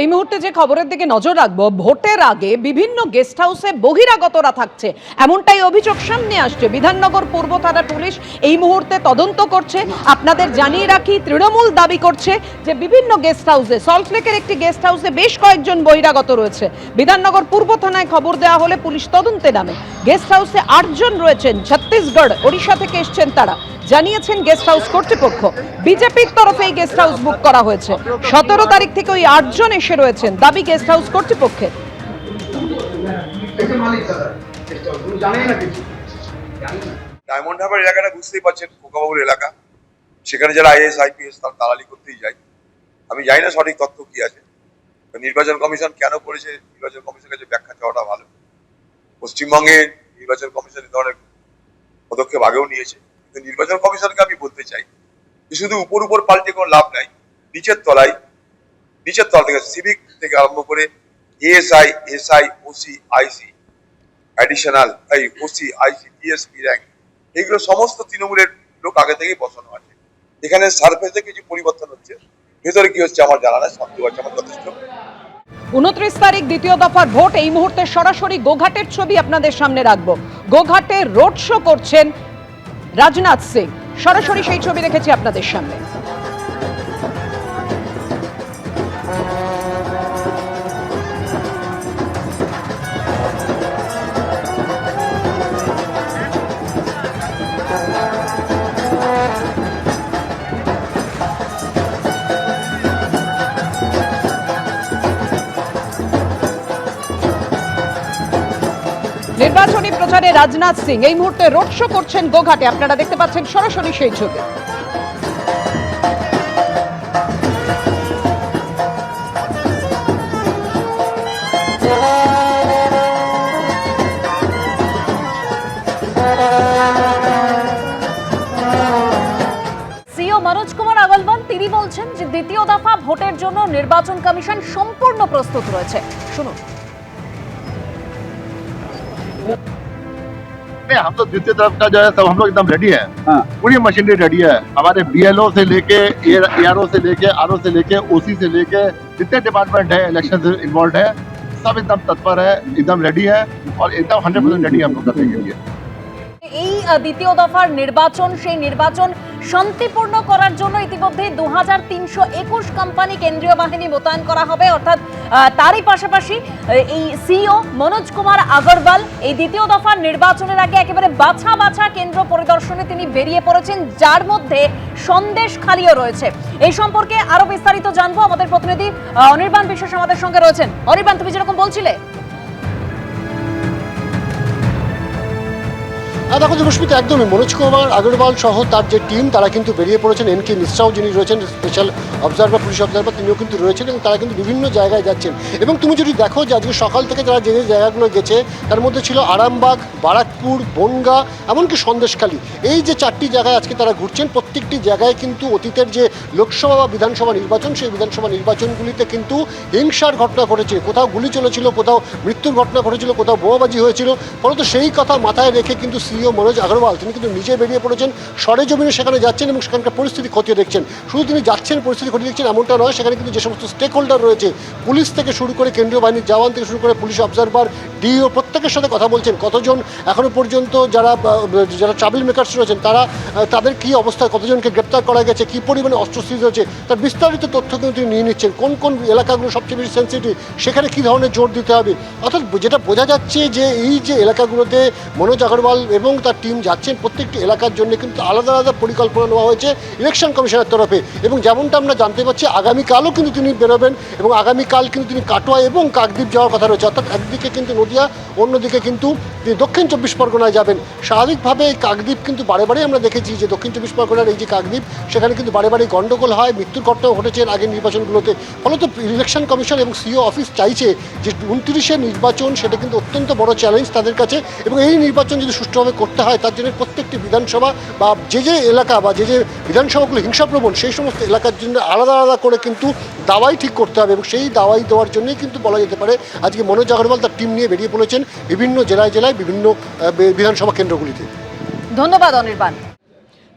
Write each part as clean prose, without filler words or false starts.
এই মুহূর্তে যে খবরের দিকে নজর রাখবো, ভোটের আগে বিভিন্ন গেস্ট হাউসে বহিরাগতরা থাকছে এমনটাই অভিযোগ সামনে আসছে। বিধাননগর পূর্ব থানা পুলিশ এই মুহূর্তে তদন্ত করছে। আপনাদের জানিয়ে রাখি, তৃণমূল দাবি করছে যে বিভিন্ন গেস্ট হাউসে, সল্টলেকের একটি গেস্ট হাউসে বেশ কয়েকজন বহিরাগত রয়েছে। বিধাননগর পূর্ব থানায় খবর দেওয়া হলে পুলিশ তদন্তে নামে। গেস্ট হাউসে 8 জন রয়েছেন, ছত্তিশগড় ওড়িশা থেকে এসছেন তারা, জানিয়েছেন গেস্ট হাউস কর্তৃপক্ষ। বিজেপির তরফে এই গেস্ট হাউস বুক করা হয়েছে। 17 তারিখ থেকে ওই 8 জন এসে রয়েছেন, দাবি গেস্ট হাউস কর্তৃপক্ষের। ডায়মন্ড হারবার এলাকাটা বুঝতেই পারছেন, খোকাবাবুর এলাকা। সেখানে যারা আইএস আইপিএস তার দালালি করতেই যায়। আমি জানি না সঠিক তথ্য কি আছে। নির্বাচন কমিশন কেন করেছে, নির্বাচন কমিশনের কাছে ব্যাখ্যা চাওয়াটা ভালো। পশ্চিমবঙ্গে নির্বাচন কমিশন এই ধরনের পদক্ষেপ আগেও নিয়েছে। কিন্তু নির্বাচন কমিশনকে আমি বলতে চাই যে শুধু উপর উপর পাল্টে কোনো লাভ নাই। নিচের তলা থেকে সিভিক থেকে আরম্ভ করে এএসআই, এসআই, ওসি, আইসি, অ্যাডিশনাল ওসি, আইসি, ডিএসপি র্যাঙ্ক, এইগুলো সমস্ত তৃণমূলের লোক আগে থেকেই বসানো আছে। এখানে সার্ফেসে কিছু পরিবর্তন হচ্ছে, ভেতরে কি হচ্ছে আমার জানা নাই। সন্দেহ আছে আমার যথেষ্ট। 29 তারিখ দ্বিতীয় দফার ভোট। এই মুহূর্তে সরাসরি গোঘাটের ছবি আপনাদের সামনে রাখবো। গোঘাটে রোড শো করছেন রাজনাথ সিং, সরাসরি সেই ছবি রেখেছি আপনাদের সামনে। নির্বাচনী প্রচারে রাজনাথ সিং এই মুহূর্তে রোড শো করছেন গোঘাটে। আপনারা দেখতে পাচ্ছেন সরাসরি সেই ছবি। সিও মনোজ কুমার আগরওয়াল তিনি বলছেন যে দ্বিতীয় দফা ভোটের জন্য নির্বাচন কমিশন সম্পূর্ণ প্রস্তুত রয়েছে। শুনুন। हम तो द्वितीय तरफ का जो है सब हम लोग एकदम रेडी है। पूरी मशीनरी रेडी है। हमारे बीएलओ से लेके एआरओ से लेके आरओ से लेके ओसी से लेके जितने डिपार्टमेंट है इलेक्शन से इन्वॉल्व है, सब एकदम तत्पर है, एकदम रेडी है और एकदम 100% रेडी है हम लोग करने के लिए। এই দ্বিতীয় দফার নির্বাচন, সেই নির্বাচন শান্তিপূর্ণ করার জন্য ইতিমধ্যে 2321 কোম্পানি কেন্দ্রীয় বাহিনী মোতায়েন করা হবে। অর্থাৎ তারই পাশাপাশি এই সিও মনোজ কুমার আগরওয়াল এই দ্বিতীয় দফার নির্বাচনের আগে একেবারে বাছা বাছা কেন্দ্র পরিদর্শনে তিনি বেরিয়ে পড়েছেন, যার মধ্যে সন্দেশখালীও রয়েছে। এই সম্পর্কে আরো বিস্তারিত জানবো। আমাদের প্রতিনিধি অনির্বাণ বিশ্বাস আমাদের সঙ্গে রয়েছেন। অনির্বাণ, তুমি যেরকম বলছিলে। দেখো দেবস্মিতা, একদমই মনোজ কুমার আগরওয়াল সহ তার যে টিম তারা কিন্তু বেরিয়ে পড়েছেন। এনকে মিশ্রাও যিনি রয়েছেন স্পেশাল অবজারভার, পুলিশ অবজারভার, তিনিও কিন্তু রয়েছেন এবং তারা কিন্তু বিভিন্ন জায়গায় যাচ্ছেন। এবং তুমি যদি দেখো যে আজকে সকাল থেকে যারা যে জায়গাগুলো গেছে তার মধ্যে ছিল আরামবাগ, বারাকপুর, বনগাঁ, এমনকি সন্দেশখালী। এই যে 4টি জায়গায় আজকে তারা ঘুরছেন, প্রত্যেকটি জায়গায় কিন্তু অতীতের যে লোকসভা বা বিধানসভা নির্বাচন, সেই বিধানসভা নির্বাচনগুলিতে কিন্তু হিংসার ঘটনা ঘটেছে। কোথাও গুলি চলেছিল, কোথাও মৃত্যুর ঘটনা ঘটেছিল, কোথাও বোমাবাজি হয়েছিল। ফলত সেই কথা মাথায় রেখে কিন্তু সিও মনোজ আগরওয়াল তিনি কিন্তু নিজে বেরিয়ে পড়েছেন, সরেজমিনে সেখানে যাচ্ছেন এবং সেখানকার পরিস্থিতি খতিয়ে দেখছেন। শুধু তিনি যাচ্ছেন, পরিস্থিতি খতিয়ে দেখছেন এমনটা নয়, সেখানে কিন্তু যে সমস্ত স্টেক হোল্ডার রয়েছে, পুলিশ থেকে শুরু করে কেন্দ্রীয় বাহিনীর জওয়ান থেকে শুরু করে পুলিশ অবজারভার, ডিও, প্রত্যেকের সাথে কথা বলছেন। কতজন এখনো পর্যন্ত যারা ট্রাভেল মেকার্স রয়েছেন তাদের কী অবস্থায়, কতজনকে গ্রেপ্তার করা গেছে, কী পরিমাণে অস্ত্র সিজ হয়েছে, তার বিস্তারিত তথ্য কিন্তু তিনি নিয়ে নিচ্ছেন। কোন কোন এলাকাগুলো সবচেয়ে বেশি সেন্সিটিভ, সেখানে কী ধরনের জোর দিতে হবে। অর্থাৎ যেটা বোঝা যাচ্ছে যে এই যে এলাকাগুলোতে মনোজ আগরওয়াল এবং তার টিম যাচ্ছেন, প্রত্যেকটি এলাকার জন্য কিন্তু আলাদা আলাদা পরিকল্পনা নেওয়া হয়েছে ইলেকশন কমিশনের তরফে। এবং যেমনটা আমরা জানতে পারছি আগামীকালও কিন্তু তিনি বেরোবেন এবং আগামীকাল কিন্তু তিনি কাটোয়া এবং কাকদ্বীপ যাওয়ার কথা রয়েছে। অর্থাৎ একদিকে কিন্তু নদিয়া, অন্যদিকে কিন্তু তিনি দক্ষিণ 24 পরগনায় যাবেন। স্বাভাবিকভাবে এই কাকদ্বীপ কিন্তু বারে বারে আমরা দেখেছি যে দক্ষিণ 24 পরগনার এই যে কাকদ্বীপ, সেখানে কিন্তু বারে বারে গণ্ডগোল হয়, মৃত্যুর ঘটনাও ঘটেছে আগের নির্বাচনগুলোতে। ফলত ইলেকশন কমিশন এবং সিও অফিস চাইছে যে 29-এর নির্বাচন সেটা কিন্তু অত্যন্ত বড় চ্যালেঞ্জ তাদের কাছে এবং এই নির্বাচন যদি সুষ্ঠুভাবে করতে হয় তার জন্য প্রত্যেকটি বিধানসভা বা যে এলাকা বা যে বিধানসভাগুলো হিংসাপ্রবণ, সেই সমস্ত এলাকার জন্য আলাদা আলাদা করে কিন্তু দাওয়াই ঠিক করতে হবে এবং সেই দাওয়াই দেওয়ার জন্যই কিন্তু বলা যেতে পারে আজকে মনোজ আগরওয়াল তার টিম নিয়ে বেরিয়ে পড়েছেন বিভিন্ন জেলায় বিভিন্ন বিধানসভা কেন্দ্রগুলিতে। ধন্যবাদ অনির্বাণ।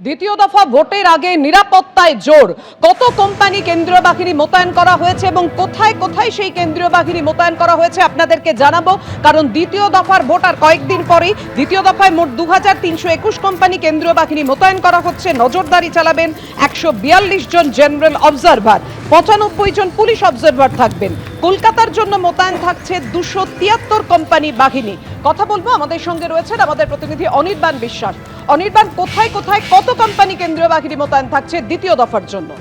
দ্বিতীয় দফা ভোটের আগে নিরাপত্তায় জোর, কত কোম্পানি কেন্দ্রীয় বাহিনী মোতায়েন করা হয়েছে এবং কোথায় কোথায় সেই কেন্দ্রীয় বাহিনী মোতায়েন করা হয়েছে আপনাদেরকে জানাবো, কারণ দ্বিতীয় দফার ভোট আর কয়েকদিন পরেই। দ্বিতীয় দফায় মোট 2321 কোম্পানি কেন্দ্রীয় বাহিনী মোতায়েন করা হচ্ছে। নজরদারি চালাবেন 142 জন জেনারেল অবজারভার, 95 জন পুলিশ অবজারভার থাকবেন। কলকাতার জন্য মোতায়েন থাকছে 273 কোম্পানি বাহিনী। কথা বলবো, আমাদের সঙ্গে রয়েছেন আমাদের প্রতিনিধি অনির্বাণ বিশ্বাস। অনির্বাণ, কোথায় কোথায় কত কোম্পানি কেন্দ্রীয় বাহিনী মোতায়েন থাকছে দ্বিতীয় দফার জন্য?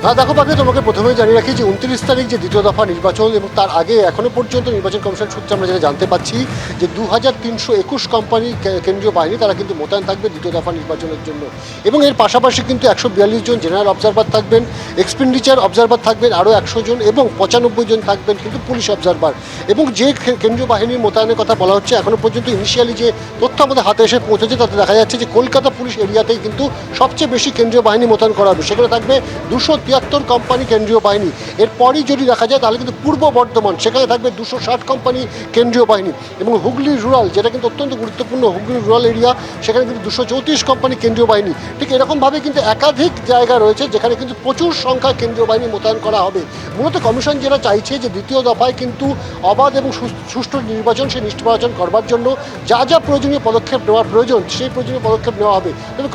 হ্যাঁ দেখো বাকি, তোমাকে প্রথমেই জানিয়ে রাখি যে 29 তারিখ যে দ্বিতীয় দফা নির্বাচন এবং তার আগে এখনো পর্যন্ত নির্বাচন কমিশন সূত্রে আমরা যেটা জানতে পাচ্ছি যে 2321 কোম্পানি কেন্দ্রীয় বাহিনী তারা কিন্তু মোতায়েন থাকবে দ্বিতীয় দফা নির্বাচনের জন্য। এবং এর পাশাপাশি কিন্তু 142 জন জেনারেল অবজারভার থাকবেন, এক্সপেন্ডিচার অবজারভার থাকবেন আরও 100 জন এবং 95 জন থাকবেন কিন্তু পুলিশ অবজারভার। এবং যে কেন্দ্রীয় বাহিনীর মোতায়েনের কথা বলা হচ্ছে, এখনো পর্যন্ত ইনিশিয়ালি যে তথ্য আমাদের হাতে এসে পৌঁছেছে তাতে দেখা যাচ্ছে যে কলকাতা পুলিশ এরিয়াতেই কিন্তু সবচেয়ে বেশি কেন্দ্রীয় বাহিনী মোতায়েন করা হবে। সেখানে থাকবে 273 কোম্পানি কেন্দ্রীয় বাহিনী। এরপরই যদি দেখা যায় তাহলে কিন্তু পূর্ব বর্ধমান, সেখানে থাকবে 260 কোম্পানি কেন্দ্রীয় বাহিনী। এবং হুগলি রুরাল, যেটা কিন্তু অত্যন্ত গুরুত্বপূর্ণ, হুগলি রুরাল এরিয়া, সেখানে কিন্তু 234 কোম্পানি কেন্দ্রীয় বাহিনী। ঠিক এরকমভাবে কিন্তু একাধিক জায়গা রয়েছে যেখানে কিন্তু প্রচুর সংখ্যায় কেন্দ্রীয় বাহিনী মোতায়েন করা হবে। মূলত কমিশন যেটা চাইছে যে দ্বিতীয় দফায় কিন্তু অবাধ এবং সুষ্ঠু নির্বাচন, সেই নির্বাচন করবার জন্য যা যা প্রয়োজনীয় পদক্ষেপ নেওয়ার প্রয়োজন সেই প্রয়োজনীয় পদক্ষেপ নেওয়া হবে। তবে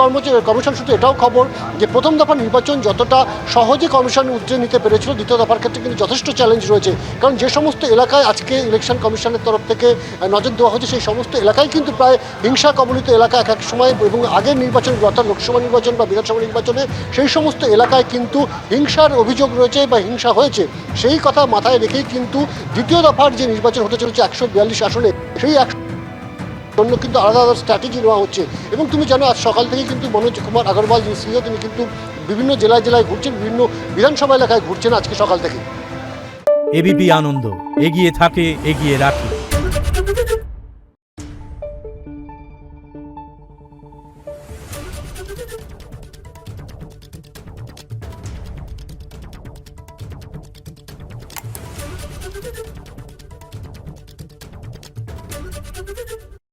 কমিশন সূত্রে এটাও খবর যে প্রথম দফা নির্বাচন যতটা সহজে কমিশন উদ্যোগ নিতে পেরেছিল, দ্বিতীয় দফার ক্ষেত্রে কিন্তু যথেষ্ট চ্যালেঞ্জ রয়েছে। কারণ যে সমস্ত এলাকায় আজকে ইলেকশন কমিশনের তরফ থেকে নজর দেওয়া হচ্ছে সেই সমস্ত এলাকায় কিন্তু প্রায় হিংসা কবলিত এলাকা এক এক সময়, এবং আগের নির্বাচন অর্থাৎ লোকসভা নির্বাচন বা বিধানসভা নির্বাচনে সেই সমস্ত এলাকায় কিন্তু হিংসার অভিযোগ রয়েছে বা হিংসা হয়েছে। সেই কথা মাথায় রেখেই কিন্তু দ্বিতীয় দফার যে নির্বাচন হতে চলেছে 142 আসনে, সেই জন্য কিন্তু আলাদা আলাদা স্ট্র্যাটেজি নেওয়া হচ্ছে। এবং তুমি জানো আজ সকাল থেকে কিন্তু মনোজ কুমার আগরওয়াল যিনি সিইও, তিনি কিন্তু বিভিন্ন জেলায় জেলায় ঘুরছেন, বিভিন্ন বিধানসভা এলাকায় ঘুরছেন আজকে সকাল থেকে। এবিপি আনন্দ, এগিয়ে থাকে, এগিয়ে রাখে।